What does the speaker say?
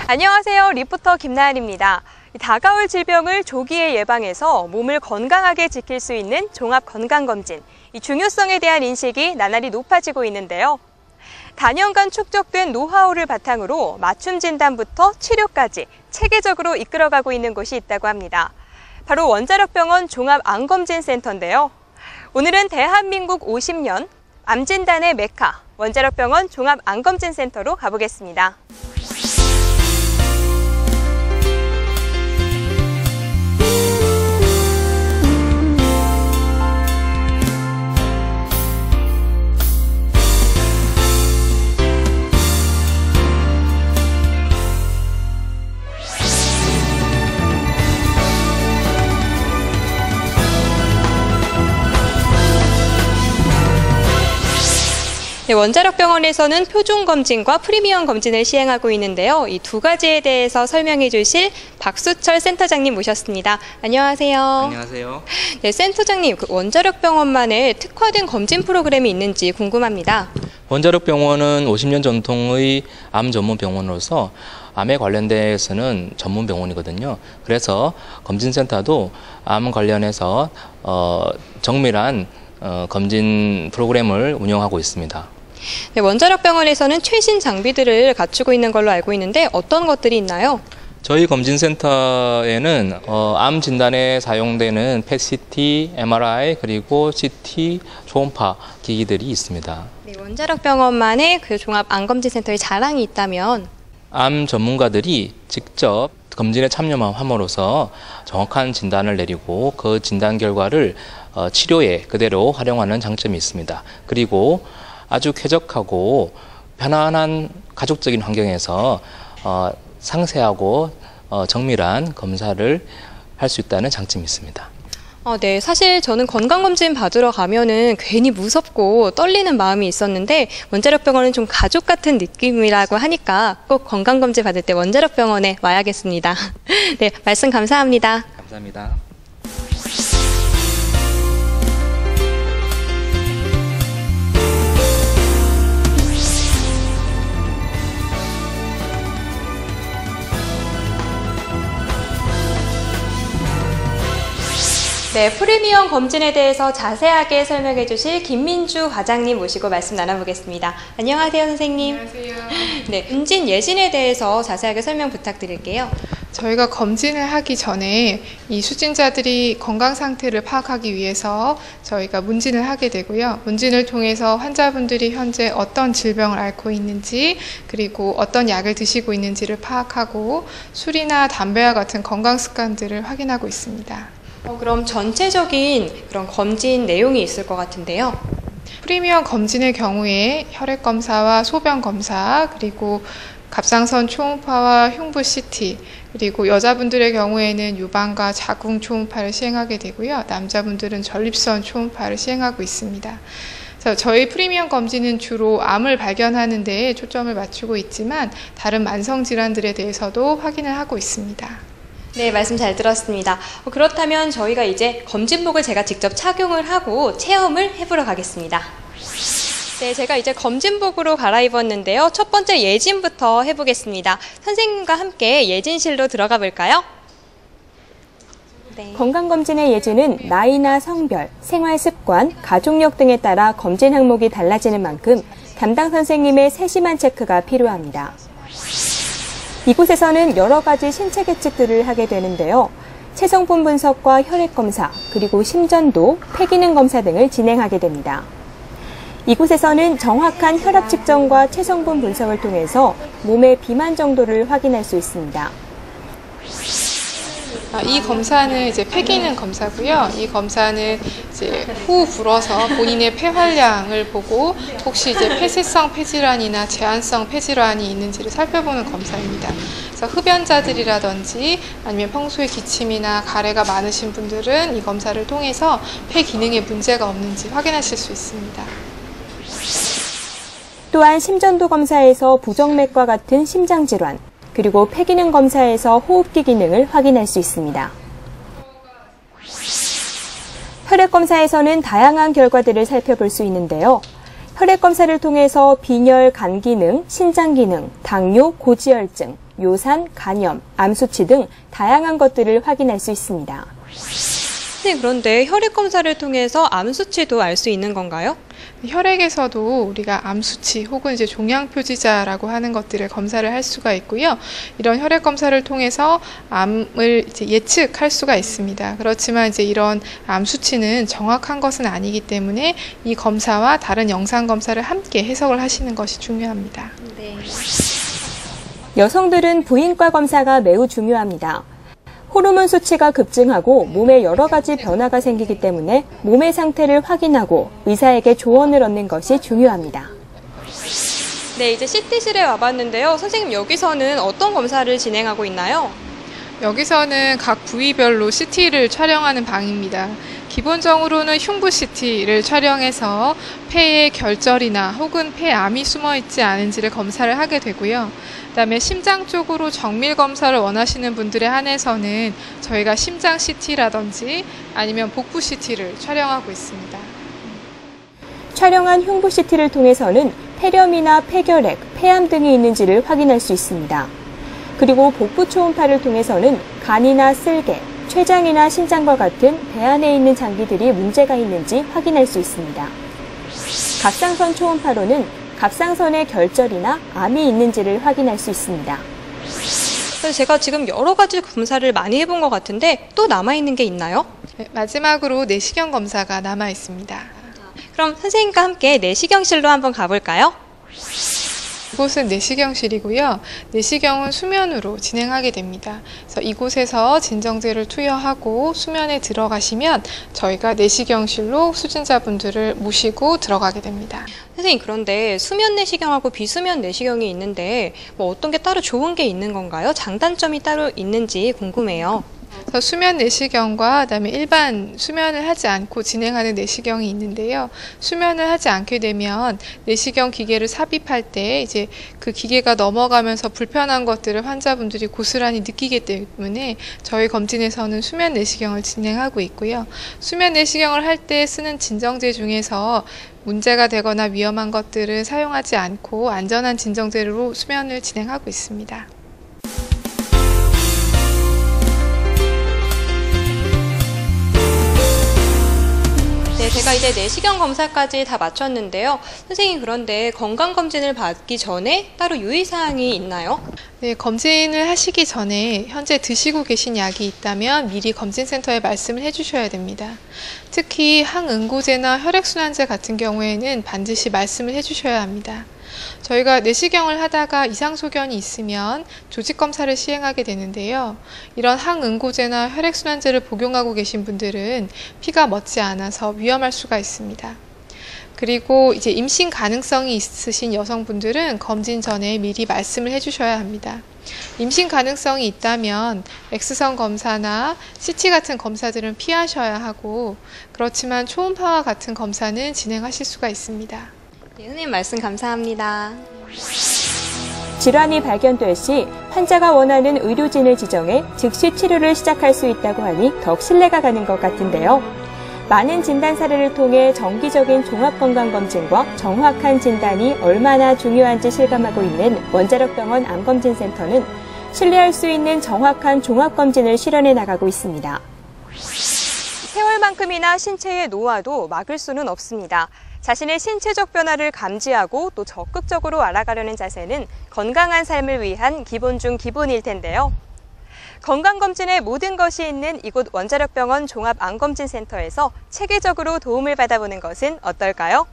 안녕하세요. 리포터 김나은입니다. 다가올 질병을 조기에 예방해서 몸을 건강하게 지킬 수 있는 종합건강검진, 이 중요성에 대한 인식이 나날이 높아지고 있는데요. 단연간 축적된 노하우를 바탕으로 맞춤 진단부터 치료까지 체계적으로 이끌어가고 있는 곳이 있다고 합니다. 바로 원자력병원 종합암검진센터인데요. 오늘은 대한민국 50년 암진단의 메카 원자력병원 종합암검진센터로 가보겠습니다. 네, 원자력병원에서는 표준검진과 프리미엄 검진을 시행하고 있는데요. 이 두 가지에 대해서 설명해 주실 박수철 센터장님 모셨습니다. 안녕하세요. 안녕하세요. 네, 센터장님, 원자력병원만의 특화된 검진 프로그램이 있는지 궁금합니다. 원자력병원은 50년 전통의 암 전문 병원으로서 암에 관련돼서는 전문 병원이거든요. 그래서 검진센터도 암 관련해서 정밀한 검진 프로그램을 운영하고 있습니다. 네, 원자력병원에서는 최신 장비들을 갖추고 있는 걸로 알고 있는데 어떤 것들이 있나요? 저희 검진센터에는 암 진단에 사용되는 PET-CT, MRI, 그리고 CT, 초음파 기기들이 있습니다. 네, 원자력병원만의 그 종합암검진센터의 자랑이 있다면? 암 전문가들이 직접 검진에 참여함으로써 정확한 진단을 내리고 그 진단 결과를 치료에 그대로 활용하는 장점이 있습니다. 그리고 아주 쾌적하고 편안한 가족적인 환경에서 상세하고 정밀한 검사를 할 수 있다는 장점이 있습니다. 네, 사실 저는 건강검진 받으러 가면은 괜히 무섭고 떨리는 마음이 있었는데 원자력병원은 좀 가족 같은 느낌이라고 하니까 꼭 건강검진 받을 때 원자력병원에 와야겠습니다. 네, 말씀 감사합니다. 감사합니다. 네, 프리미엄 검진에 대해서 자세하게 설명해 주실 김민주 과장님 모시고 말씀 나눠보겠습니다. 안녕하세요, 선생님. 안녕하세요. 네, 문진 예진에 대해서 자세하게 설명 부탁드릴게요. 저희가 검진을 하기 전에 이 수진자들이 건강 상태를 파악하기 위해서 저희가 문진을 하게 되고요. 문진을 통해서 환자분들이 현재 어떤 질병을 앓고 있는지, 그리고 어떤 약을 드시고 있는지를 파악하고 술이나 담배와 같은 건강 습관들을 확인하고 있습니다. 그럼 전체적인 그런 검진 내용이 있을 것 같은데요. 프리미엄 검진의 경우에 혈액 검사와 소변 검사, 그리고 갑상선 초음파와 흉부 CT, 그리고 여자분들의 경우에는 유방과 자궁 초음파를 시행하게 되고요. 남자분들은 전립선 초음파를 시행하고 있습니다. 그래서 저희 프리미엄 검진은 주로 암을 발견하는 데에 초점을 맞추고 있지만 다른 만성 질환들에 대해서도 확인을 하고 있습니다. 네, 말씀 잘 들었습니다. 그렇다면 저희가 이제 검진복을 제가 직접 착용을 하고 체험을 해보러 가겠습니다. 네, 제가 이제 검진복으로 갈아입었는데요. 첫 번째 예진부터 해보겠습니다. 선생님과 함께 예진실로 들어가 볼까요? 네. 건강검진의 예진은 나이나 성별, 생활습관, 가족력 등에 따라 검진 항목이 달라지는 만큼 담당 선생님의 세심한 체크가 필요합니다. 이곳에서는 여러 가지 신체 계측들을 하게 되는데요. 체성분 분석과 혈액 검사, 그리고 심전도, 폐기능 검사 등을 진행하게 됩니다. 이곳에서는 정확한 혈압 측정과 체성분 분석을 통해서 몸의 비만 정도를 확인할 수 있습니다. 이 검사는 이제 폐기능 검사고요. 이 검사는 이제 후 불어서 본인의 폐활량을 보고 혹시 이제 폐쇄성 폐질환이나 제한성 폐질환이 있는지를 살펴보는 검사입니다. 그래서 흡연자들이라든지 아니면 평소에 기침이나 가래가 많으신 분들은 이 검사를 통해서 폐 기능에 문제가 없는지 확인하실 수 있습니다. 또한 심전도 검사에서 부정맥과 같은 심장질환, 그리고 폐기능 검사에서 호흡기 기능을 확인할 수 있습니다. 혈액 검사에서는 다양한 결과들을 살펴볼 수 있는데요. 혈액 검사를 통해서 빈혈, 간 기능, 신장 기능, 당뇨, 고지혈증, 요산, 간염, 암 수치 등 다양한 것들을 확인할 수 있습니다. 네, 그런데 혈액 검사를 통해서 암 수치도 알 수 있는 건가요? 혈액에서도 우리가 암 수치 혹은 이제 종양 표지자라고 하는 것들을 검사를 할 수가 있고요. 이런 혈액 검사를 통해서 암을 이제 예측할 수가 있습니다. 그렇지만 이제 이런 암 수치는 정확한 것은 아니기 때문에 이 검사와 다른 영상 검사를 함께 해석을 하시는 것이 중요합니다. 네. 여성들은 부인과 검사가 매우 중요합니다. 호르몬 수치가 급증하고 몸에 여러 가지 변화가 생기기 때문에 몸의 상태를 확인하고 의사에게 조언을 얻는 것이 중요합니다. 네, 이제 CT실에 와봤는데요. 선생님, 여기서는 어떤 검사를 진행하고 있나요? 여기서는 각 부위별로 CT를 촬영하는 방입니다. 기본적으로는 흉부 CT를 촬영해서 폐에 결절이나 혹은 폐암이 숨어 있지 않은지를 검사를 하게 되고요. 그다음에 심장 쪽으로 정밀 검사를 원하시는 분들에 한해서는 저희가 심장 CT라든지 아니면 복부 CT를 촬영하고 있습니다. 촬영한 흉부 CT를 통해서는 폐렴이나 폐결핵, 폐암 등이 있는지를 확인할 수 있습니다. 그리고 복부 초음파를 통해서는 간이나 쓸개, 췌장이나 심장과 같은 배 안에 있는 장기들이 문제가 있는지 확인할 수 있습니다. 갑상선 초음파로는 갑상선에 결절이나 암이 있는지를 확인할 수 있습니다. 제가 지금 여러 가지 검사를 많이 해본 것 같은데 또 남아있는 게 있나요? 네, 마지막으로 내시경 검사가 남아 있습니다. 그럼 선생님과 함께 내시경실로 한번 가볼까요? 이곳은 내시경실이고요. 내시경은 수면으로 진행하게 됩니다. 그래서 이곳에서 진정제를 투여하고 수면에 들어가시면 저희가 내시경실로 수진자분들을 모시고 들어가게 됩니다. 선생님, 그런데 수면 내시경하고 비수면 내시경이 있는데 뭐 어떤 게 따로 좋은 게 있는 건가요? 장단점이 따로 있는지 궁금해요. 그래서 수면 내시경과 그다음에 일반 수면을 하지 않고 진행하는 내시경이 있는데요. 수면을 하지 않게 되면 내시경 기계를 삽입할 때 이제 그 기계가 넘어가면서 불편한 것들을 환자분들이 고스란히 느끼기 때문에 저희 검진에서는 수면 내시경을 진행하고 있고요. 수면 내시경을 할 때 쓰는 진정제 중에서 문제가 되거나 위험한 것들은 사용하지 않고 안전한 진정제로 수면을 진행하고 있습니다. 네, 제가 이제 내시경 검사까지 다 마쳤는데요. 선생님, 그런데 건강검진을 받기 전에 따로 유의사항이 있나요? 네, 검진을 하시기 전에 현재 드시고 계신 약이 있다면 미리 검진센터에 말씀을 해주셔야 됩니다. 특히 항응고제나 혈액순환제 같은 경우에는 반드시 말씀을 해주셔야 합니다. 저희가 내시경을 하다가 이상소견이 있으면 조직검사를 시행하게 되는데요. 이런 항응고제나 혈액순환제를 복용하고 계신 분들은 피가 멎지 않아서 위험할 수가 있습니다. 그리고 이제 임신 가능성이 있으신 여성분들은 검진 전에 미리 말씀을 해주셔야 합니다. 임신 가능성이 있다면 X선 검사나 CT 같은 검사들은 피하셔야 하고, 그렇지만 초음파와 같은 검사는 진행하실 수가 있습니다. 네, 선생님 말씀 감사합니다. 질환이 발견될 시 환자가 원하는 의료진을 지정해 즉시 치료를 시작할 수 있다고 하니 더욱 신뢰가 가는 것 같은데요. 많은 진단 사례를 통해 정기적인 종합건강검진과 정확한 진단이 얼마나 중요한지 실감하고 있는 원자력병원 암검진센터는 신뢰할 수 있는 정확한 종합검진을 실현해 나가고 있습니다. 세월만큼이나 신체의 노화도 막을 수는 없습니다. 자신의 신체적 변화를 감지하고 또 적극적으로 알아가려는 자세는 건강한 삶을 위한 기본 중 기본일 텐데요. 건강검진의 모든 것이 있는 이곳 원자력병원 종합암검진센터에서 체계적으로 도움을 받아보는 것은 어떨까요?